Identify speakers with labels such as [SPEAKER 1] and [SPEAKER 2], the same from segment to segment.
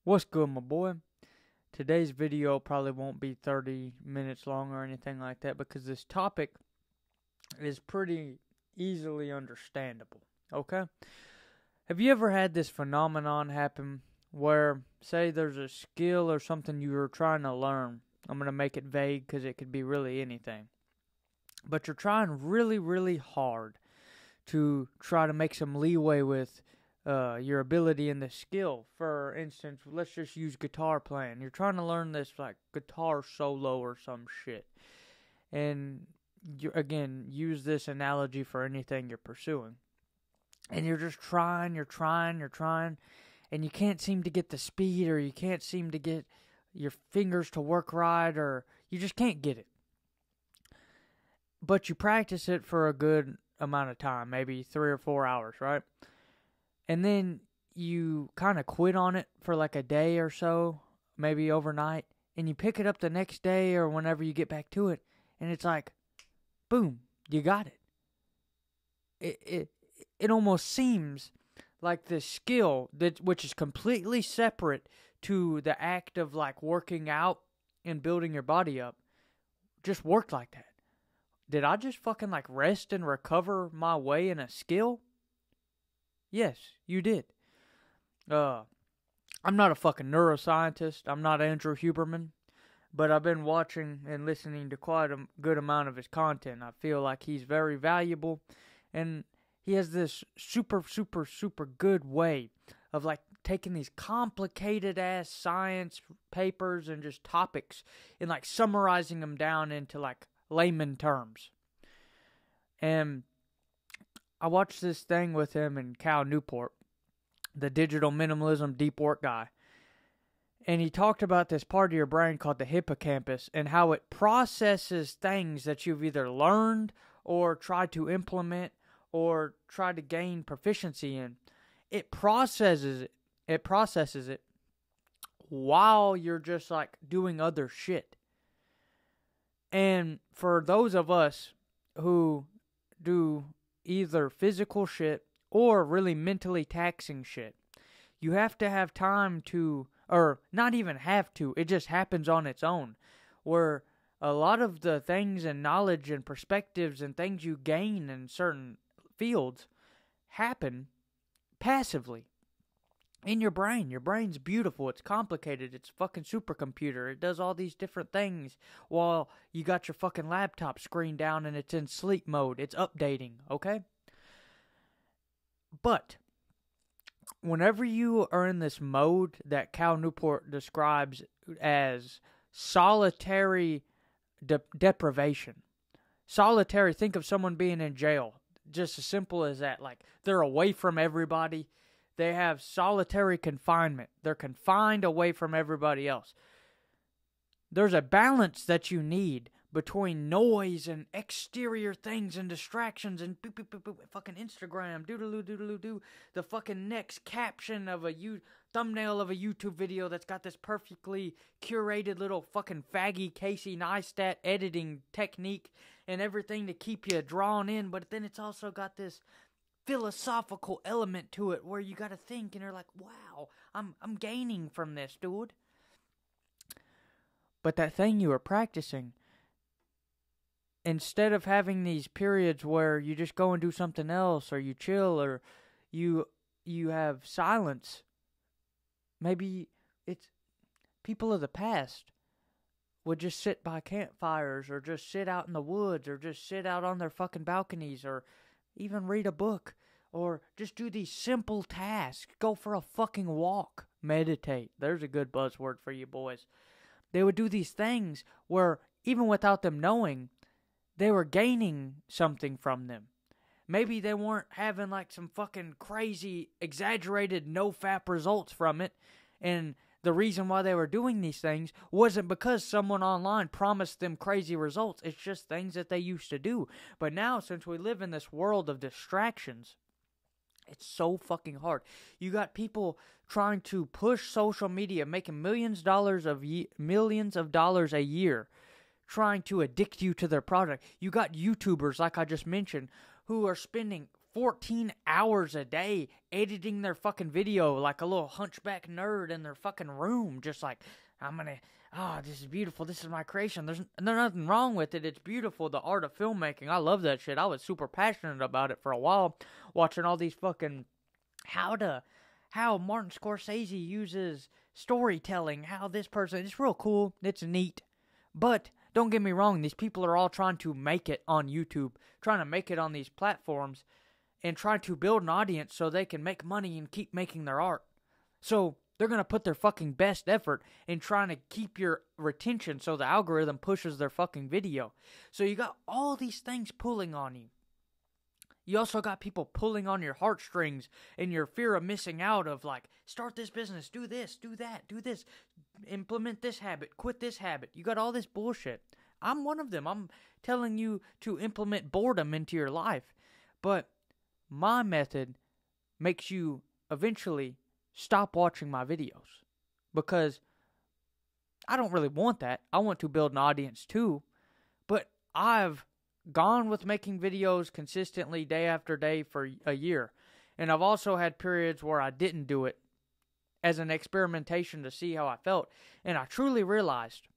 [SPEAKER 1] What's good, my boy? Today's video probably won't be 30 minutes long or anything like that because this topic is pretty easily understandable. Okay? Have you ever had this phenomenon happen where, say, there's a skill or something you were trying to learn? I'm going to make it vague because it could be really anything. But you're trying really, really hard to try to make some leeway with your ability in the skill. For instance, let's just use guitar playing. You're trying to learn this like guitar solo or some shit, and you again use this analogy for anything you're pursuing. And you're just trying, and you can't seem to get the speed, or you can't seem to get your fingers to work right, or you just can't get it. But you practice it for a good amount of time, maybe 3 or 4 hours, right? And then you kind of quit on it for like a day or so, maybe overnight, and you pick it up the next day or whenever you get back to it, and it's like, boom, you got it. It almost seems like the skill which is completely separate to the act of like working out and building your body up just worked like that. Did I just fucking like rest and recover my way in a skill? Yes, you did. I'm not a fucking neuroscientist. I'm not Andrew Huberman. But I've been watching and listening to quite a good amount of his content. I feel like he's very valuable. And he has this super, super, super good way of like taking these complicated ass science papers and just topics and like summarizing them down into like layman terms. And I watched this thing with him and Cal Newport, the digital minimalism deep work guy. And he talked about this part of your brain called the hippocampus and how it processes things that you've either learned or tried to implement or tried to gain proficiency in. It processes it. It processes it while you're just like doing other shit. And for those of us who do either physical shit or really mentally taxing shit, you have to have time to, or not even have to, it just happens on its own, where a lot of the things and knowledge and perspectives and things you gain in certain fields happen passively in your brain. Your brain's beautiful, it's complicated, it's a fucking supercomputer, it does all these different things while you got your fucking laptop screen down and it's in sleep mode, it's updating, okay? But whenever you are in this mode that Cal Newport describes as solitary deprivation, solitary, think of someone being in jail, just as simple as that, like they're away from everybody. They have solitary confinement. They're confined away from everybody else. There's a balance that you need between noise and exterior things and distractions and boop, boop, boop, boop, fucking Instagram, doodaloo, the fucking next caption of a thumbnail of a YouTube video that's got this perfectly curated little fucking faggy Casey Neistat editing technique and everything to keep you drawn in, but then it's also got this philosophical element to it where you gotta think and you're like, wow, I'm gaining from this, dude. But that thing you were practicing, instead of having these periods where you just go and do something else, or you chill, or you have silence, maybe it's people of the past would just sit by campfires, or just sit out in the woods, or just sit out on their fucking balconies, or even read a book, or just do these simple tasks. Go for a fucking walk. Meditate. There's a good buzzword for you boys. They would do these things where, even without them knowing, they were gaining something from them. Maybe they weren't having like some fucking crazy, exaggerated, no-fap results from it, and the reason why they were doing these things wasn't because someone online promised them crazy results. It's just things that they used to do. But now, since we live in this world of distractions, it's so fucking hard. You got people trying to push social media, making millions of dollars a year, trying to addict you to their product. You got YouTubers, like I just mentioned, who are spending 14 hours a day editing their fucking video like a little hunchback nerd in their fucking room. Just like, this is beautiful. This is my creation. There's nothing wrong with it. It's beautiful. The art of filmmaking. I love that shit. I was super passionate about it for a while, watching all these fucking how Martin Scorsese uses storytelling, how this person, it's real cool, it's neat. But don't get me wrong, these people are all trying to make it on YouTube, trying to make it on these platforms, and trying to build an audience so they can make money and keep making their art. So they're going to put their fucking best effort in trying to keep your retention so the algorithm pushes their fucking video. So you got all these things pulling on you. You also got people pulling on your heartstrings and your fear of missing out of like, start this business, do this, do that, do this, implement this habit, quit this habit. You got all this bullshit. I'm one of them. I'm telling you to implement boredom into your life. But my method makes you eventually stop watching my videos. Because I don't really want that. I want to build an audience too. But I've gone with making videos consistently day after day for a year. And I've also had periods where I didn't do it as an experimentation to see how I felt. And I truly realized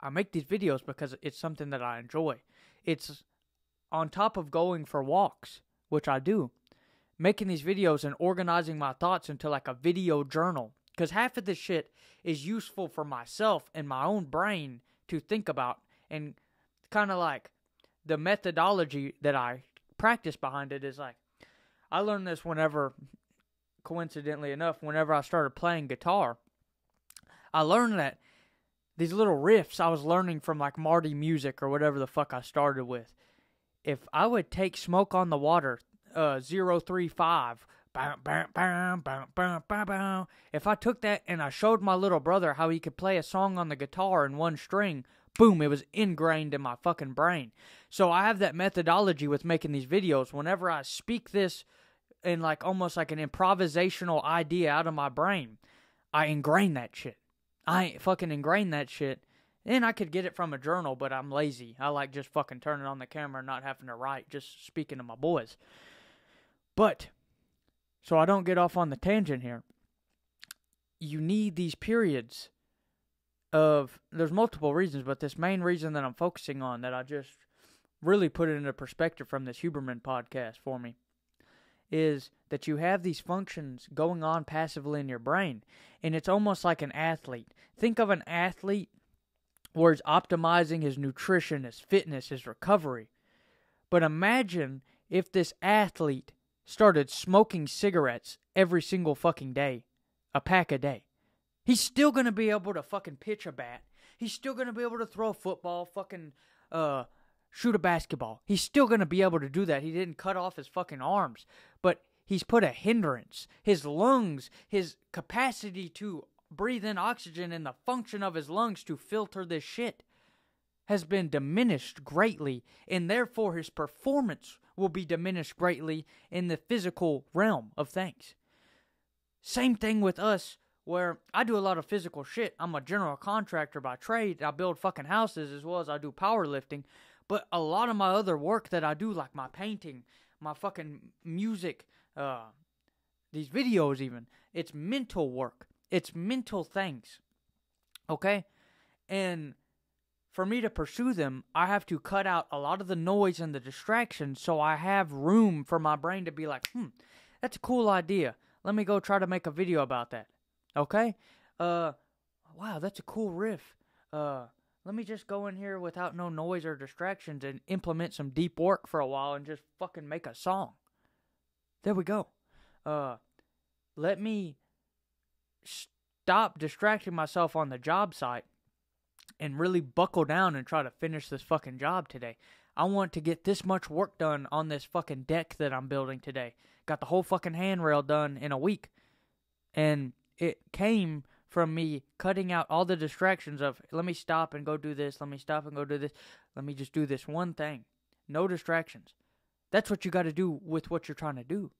[SPEAKER 1] I make these videos because it's something that I enjoy. It's on top of going for walks, which I do, making these videos and organizing my thoughts into like a video journal. Because half of this shit is useful for myself and my own brain to think about. And kind of like the methodology that I practice behind it is like, I learned this coincidentally enough, whenever I started playing guitar. I learned that these little riffs I was learning from like Marty Music or whatever the fuck I started with. If I would take Smoke on the Water, 035, if I took that and I showed my little brother how he could play a song on the guitar in one string, boom, it was ingrained in my fucking brain. So I have that methodology with making these videos. Whenever I speak this in like almost like an improvisational idea out of my brain, I ingrain that shit. I fucking ingrain that shit. And I could get it from a journal, but I'm lazy. I like just fucking turning on the camera and not having to write, just speaking to my boys. But, so I don't get off on the tangent here, you need these periods of, there's multiple reasons, but this main reason that I'm focusing on, that I just really put it into perspective from this Huberman podcast for me, is that you have these functions going on passively in your brain. And it's almost like an athlete. Think of an athlete where he's optimizing his nutrition, his fitness, his recovery. But imagine if this athlete started smoking cigarettes every single fucking day, a pack a day. He's still going to be able to fucking pitch a bat. He's still going to be able to throw a football, fucking shoot a basketball. He's still going to be able to do that. He didn't cut off his fucking arms. But he's put a hindrance. His lungs, his capacity to breathe in oxygen and the function of his lungs to filter this shit has been diminished greatly. And therefore his performance will be diminished greatly in the physical realm of things. Same thing with us, where I do a lot of physical shit. I'm a general contractor by trade. I build fucking houses as well as I do powerlifting. But a lot of my other work that I do, like my painting, my fucking music, these videos even, it's mental work. It's mental things. Okay? And for me to pursue them, I have to cut out a lot of the noise and the distractions so I have room for my brain to be like, that's a cool idea. Let me go try to make a video about that. Okay? Wow, that's a cool riff. Let me just go in here without no noise or distractions and implement some deep work for a while and just fucking make a song. There we go. Let me stop distracting myself on the job site and really buckle down and try to finish this fucking job today. I want to get this much work done on this fucking deck that I'm building today. Got the whole fucking handrail done in a week. And it came from me cutting out all the distractions of, let me stop and go do this, let me stop and go do this, let me just do this one thing. No distractions. That's what you got to do with what you're trying to do.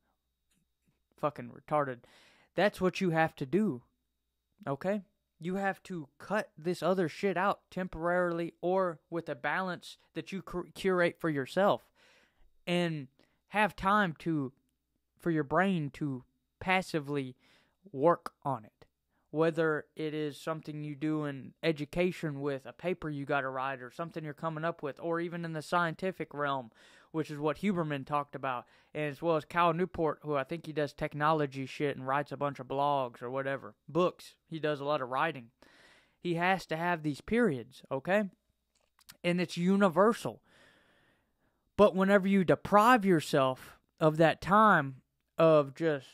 [SPEAKER 1] Fucking retarded. That's what you have to do. Okay? You have to cut this other shit out temporarily or with a balance that you curate for yourself. And have time for your brain to passively work on it. Whether it is something you do in education with a paper you got to write or something you're coming up with, or even in the scientific realm, which is what Huberman talked about, and as well as Cal Newport, who I think he does technology shit and writes a bunch of blogs or whatever. Books. He does a lot of writing. He has to have these periods, okay? And it's universal. But whenever you deprive yourself of that time of just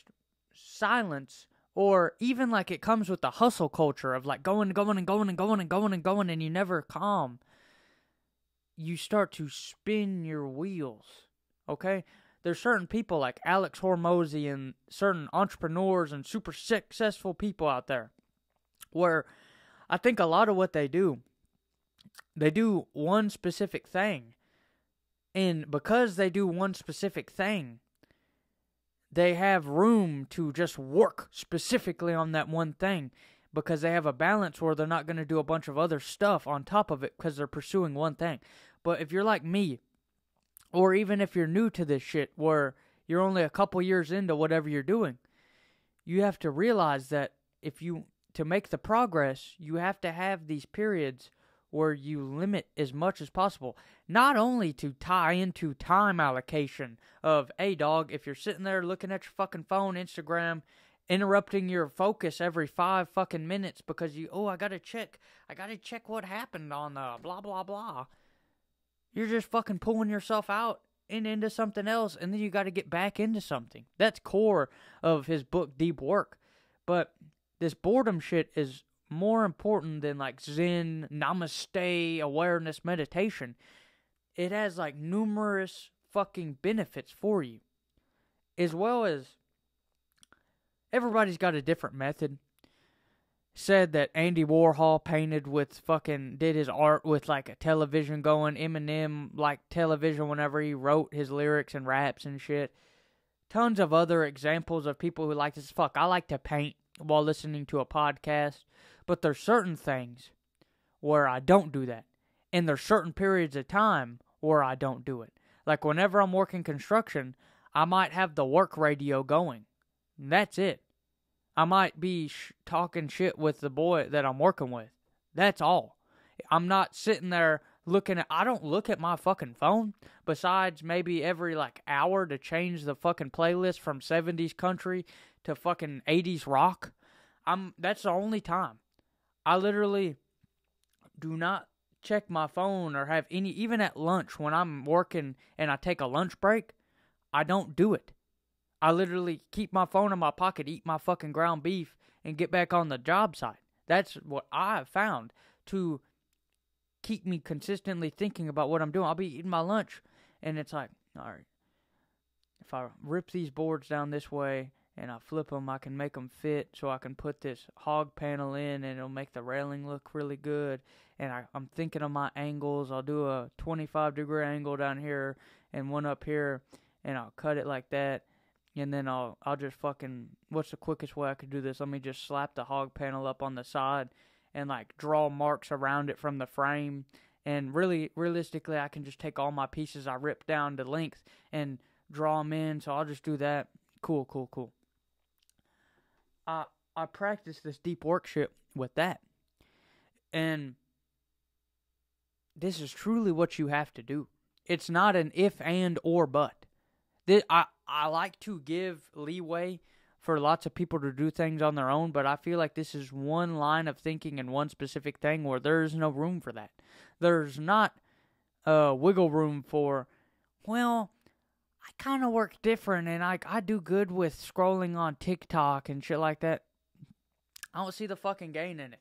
[SPEAKER 1] silence, or even like it comes with the hustle culture of like going and going and going and going and going and going, and you never calm, you start to spin your wheels, okay? There's certain people like Alex Hormozy and certain entrepreneurs and super successful people out there where I think a lot of what they do one specific thing. And because they do one specific thing, they have room to just work specifically on that one thing because they have a balance where they're not going to do a bunch of other stuff on top of it because they're pursuing one thing. But if you're like me, or even if you're new to this shit where you're only a couple years into whatever you're doing, you have to realize that to make the progress, you have to have these periods where you limit as much as possible. Not only to tie into time allocation of, hey dog, if you're sitting there looking at your fucking phone, Instagram, interrupting your focus every 5 fucking minutes because I gotta check what happened on blah blah blah. You're just fucking pulling yourself out and into something else, and then you gotta get back into something. That's core of his book, Deep Work. But this boredom shit is more important than like Zen, Namaste, awareness, meditation. It has like numerous fucking benefits for you. As well as everybody's got a different method. Said that Andy Warhol did his art with like a television going. Eminem liked television whenever he wrote his lyrics and raps and shit. Tons of other examples of people who like this. I like to paint while listening to a podcast. But there's certain things where I don't do that. And there's certain periods of time where I don't do it. Like whenever I'm working construction, I might have the work radio going. And that's it. I might be talking shit with the boy that I'm working with. That's all. I'm not sitting there I don't look at my fucking phone besides maybe every like hour to change the fucking playlist from 70s country to fucking 80s rock. That's the only time. I literally do not check my phone or have even at lunch when I'm working and I take a lunch break, I don't do it. I literally keep my phone in my pocket, eat my fucking ground beef, and get back on the job site. That's what I have found to keep me consistently thinking about what I'm doing. I'll be eating my lunch, and it's like, all right, if I rip these boards down this way, and I flip them, I can make them fit so I can put this hog panel in and it'll make the railing look really good. And I'm thinking of my angles. I'll do a 25-degree angle down here and one up here, and I'll cut it like that. And then I'll just fucking, what's the quickest way I could do this? Let me just slap the hog panel up on the side and like draw marks around it from the frame. And realistically, I can just take all my pieces I ripped down to length and draw them in. So I'll just do that. Cool. I practice this deep work shit with that. And this is truly what you have to do. It's not an if, and, or, but. I like to give leeway for lots of people to do things on their own, but I feel like this is one line of thinking and one specific thing where there's no room for that. There's not wiggle room for, well, I kind of work different, and I do good with scrolling on TikTok and shit like that. I don't see the fucking gain in it.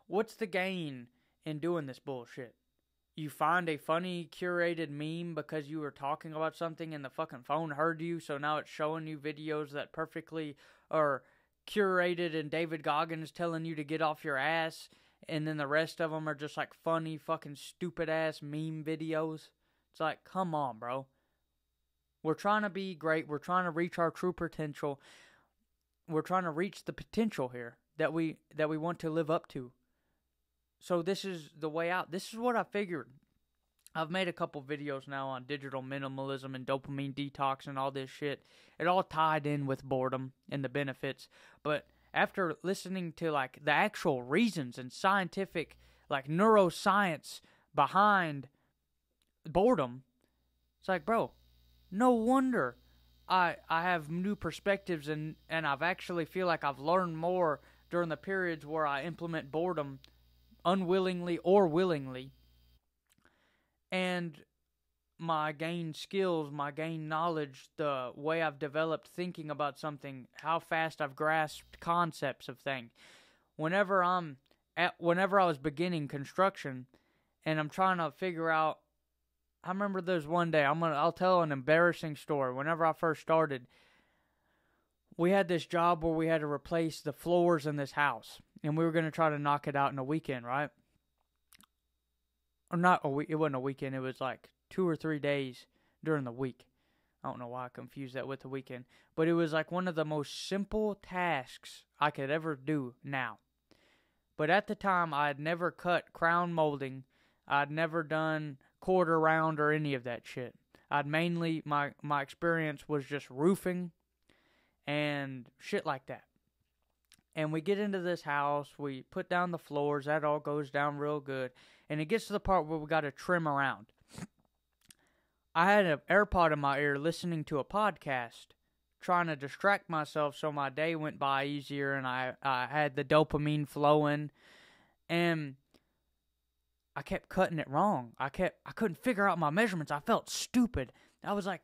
[SPEAKER 1] What's the gain in doing this bullshit? You find a funny, curated meme because you were talking about something and the fucking phone heard you, so now it's showing you videos that perfectly are curated and David Goggins telling you to get off your ass, and then the rest of them are just like funny, fucking stupid-ass meme videos. It's like, come on, bro. We're trying to be great. We're trying to reach our true potential. We're trying to reach the potential here that we want to live up to. So this is the way out. This is what I figured I've made a couple videos now on digital minimalism and dopamine detox and all this shit. It all tied in with boredom and the benefits. But after listening to like the actual reasons and scientific like neuroscience behind boredom, it's like, bro, no wonder I have new perspectives and I've actually feel like I've learned more during the periods where I implement boredom unwillingly or willingly. And my gain skills, my gain knowledge, the way I've developed thinking about something, how fast I've grasped concepts of things. Whenever I was beginning construction and I'm trying to figure out, I remember there's one day, I'll tell an embarrassing story. Whenever I first started, we had this job where we had to replace the floors in this house, and we were going to try to knock it out in a weekend, right? Or not a week. It wasn't a weekend. It was like 2 or 3 days during the week. I don't know why I confused that with the weekend. But it was like one of the most simple tasks I could ever do now. But at the time, I had never cut crown molding. I'd never done quarter round or any of that shit. I'd mainly, my experience was just roofing and shit like that. And we get into this house, we put down the floors, that all goes down real good. And it gets to the part where we got to trim around. I had an AirPod in my ear listening to a podcast, trying to distract myself so my day went by easier and I had the dopamine flowing. And I kept cutting it wrong. I couldn't figure out my measurements. I felt stupid. I was like,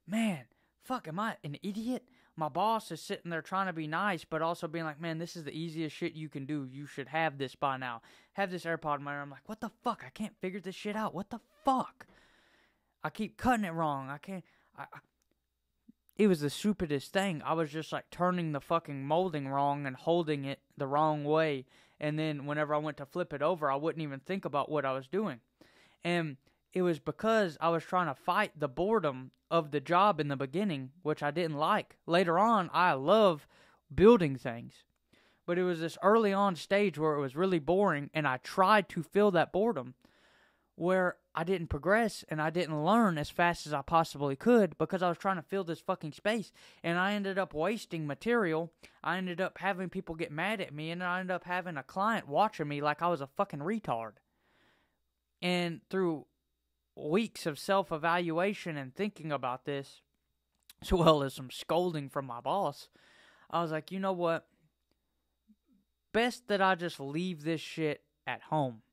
[SPEAKER 1] man, fuck, am I an idiot? My boss is sitting there trying to be nice, but also being like, man, this is the easiest shit you can do. You should have this by now. Have this AirPod in my ear. I'm like, what the fuck? I can't figure this shit out. What the fuck? I keep cutting it wrong. It was the stupidest thing. I was just like turning the fucking molding wrong and holding it the wrong way. And then whenever I went to flip it over, I wouldn't even think about what I was doing. And it was because I was trying to fight the boredom of the job in the beginning, which I didn't like. Later on, I love building things. But it was this early on stage where it was really boring, and I tried to fill that boredom where I didn't progress and I didn't learn as fast as I possibly could because I was trying to fill this fucking space. And I ended up wasting material. I ended up having people get mad at me, and I ended up having a client watching me like I was a fucking retard. And through weeks of self-evaluation and thinking about this, as well as some scolding from my boss, I was like, you know what? Best that I just leave this shit at home.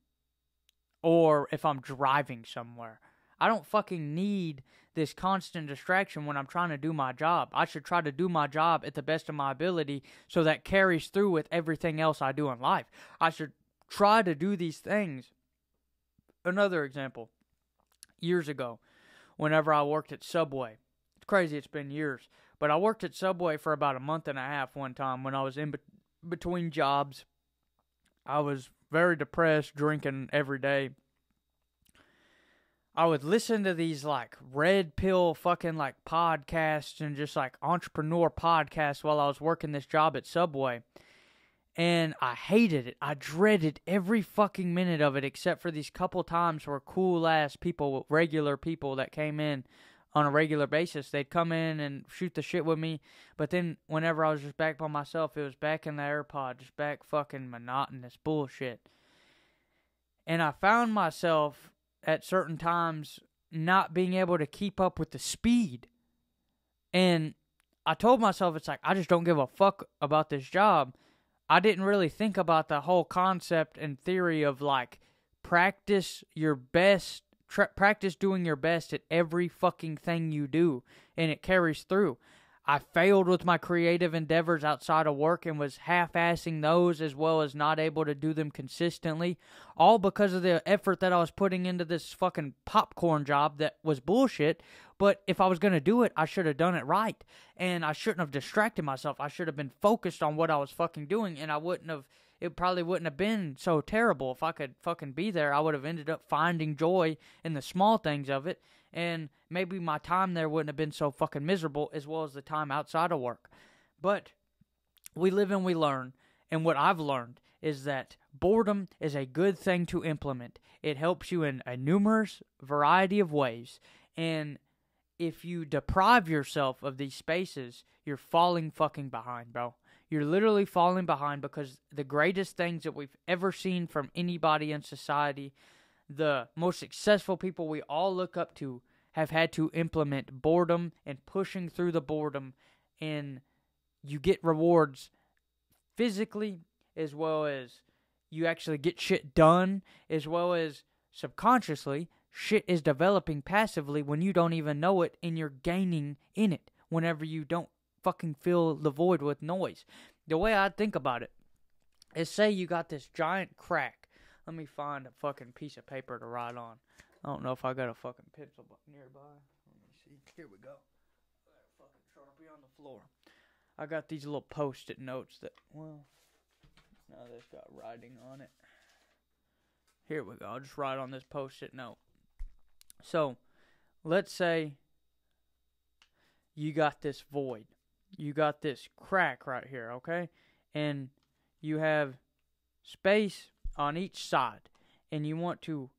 [SPEAKER 1] Or if I'm driving somewhere. I don't fucking need this constant distraction when I'm trying to do my job. I should try to do my job at the best of my ability so that carries through with everything else I do in life. I should try to do these things. Another example. Years ago, whenever I worked at Subway. It's crazy, it's been years. But I worked at Subway for about a month and a half one time when I was in between jobs. I was very depressed, drinking every day. I would listen to these like red pill fucking like podcasts and just like entrepreneur podcasts while I was working this job at Subway. And I hated it. I dreaded every fucking minute of it except for these couple times where cool-ass people, regular people that came in on a regular basis, they'd come in and shoot the shit with me. But then whenever I was just back by myself, it was back in the AirPod, just back fucking monotonous bullshit. And I found myself at certain times not being able to keep up with the speed. And I told myself, it's like, I just don't give a fuck about this job. I didn't really think about the whole concept and theory of like practice your best, practice doing your best at every fucking thing you do, and it carries through. I failed with my creative endeavors outside of work and was half-assing those as well as not able to do them consistently, all because of the effort that I was putting into this fucking popcorn job that was bullshit. But if I was going to do it, I should have done it right. And I shouldn't have distracted myself. I should have been focused on what I was fucking doing, and it probably wouldn't have been so terrible. If I could fucking be there, I would have ended up finding joy in the small things of it, and maybe my time there wouldn't have been so fucking miserable as well as the time outside of work. But we live and we learn, and what I've learned is that boredom is a good thing to implement. It helps you in a numerous variety of ways. And if you deprive yourself of these spaces, you're falling fucking behind, bro. You're literally falling behind, because the greatest things that we've ever seen from anybody in society, the most successful people we all look up to, have had to implement boredom and pushing through the boredom, and you get rewards physically, as well as you actually get shit done, as well as subconsciously shit is developing passively when you don't even know it, and you're gaining in it whenever you don't fucking fill the void with noise. The way I think about it is, say you got this giant crack. Let me find a fucking piece of paper to write on. I don't know if I got a fucking pencil nearby. Let me see. Here we go. I got a fucking Sharpie on the floor. I got these little post-it notes that, well, now they've got writing on it. Here we go. I'll just write on this post-it note. So, let's say you got this void. You got this crack right here, okay? And you have space on each side. And you want to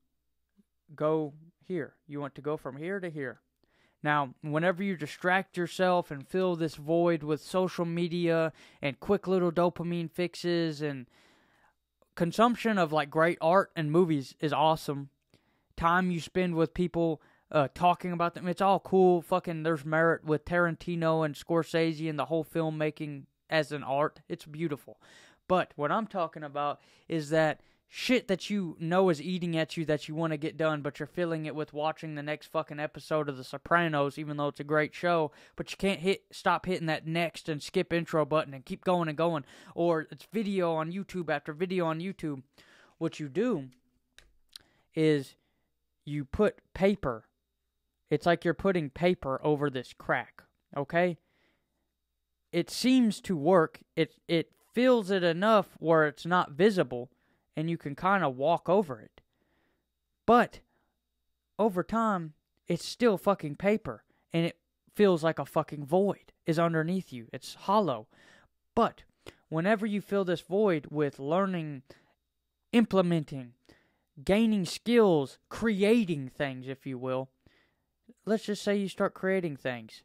[SPEAKER 1] go here. You want to go from here to here. Now, whenever you distract yourself and fill this void with social media and quick little dopamine fixes, and consumption of like great art and movies is awesome. Time you spend with people talking about them, it's all cool. Fucking, there's merit with Tarantino and Scorsese and the whole filmmaking as an art. It's beautiful. But what I'm talking about is that shit that you know is eating at you that you want to get done, but you're filling it with watching the next fucking episode of The Sopranos, even though it's a great show, but you can't stop hitting that next and skip intro button and keep going and going, or it's video on YouTube after video on YouTube. What you do is you put paper. It's like you're putting paper over this crack, okay? It seems to work. It fills it enough where it's not visible, and you can kind of walk over it. But over time, it's still fucking paper, and it feels like a fucking void is underneath you. It's hollow. But whenever you fill this void with learning, implementing, gaining skills, creating things, if you will, let's just say you start creating things.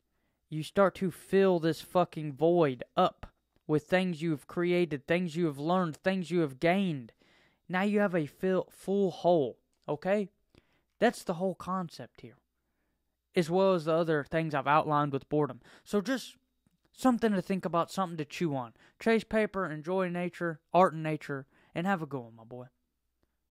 [SPEAKER 1] You start to fill this fucking void up with things you've created, things you have learned, things you have gained. Now you have a full hole, okay? That's the whole concept here, as well as the other things I've outlined with boredom. So just something to think about, something to chew on. Chase paper, enjoy nature, art and nature, and have a good one, my boy.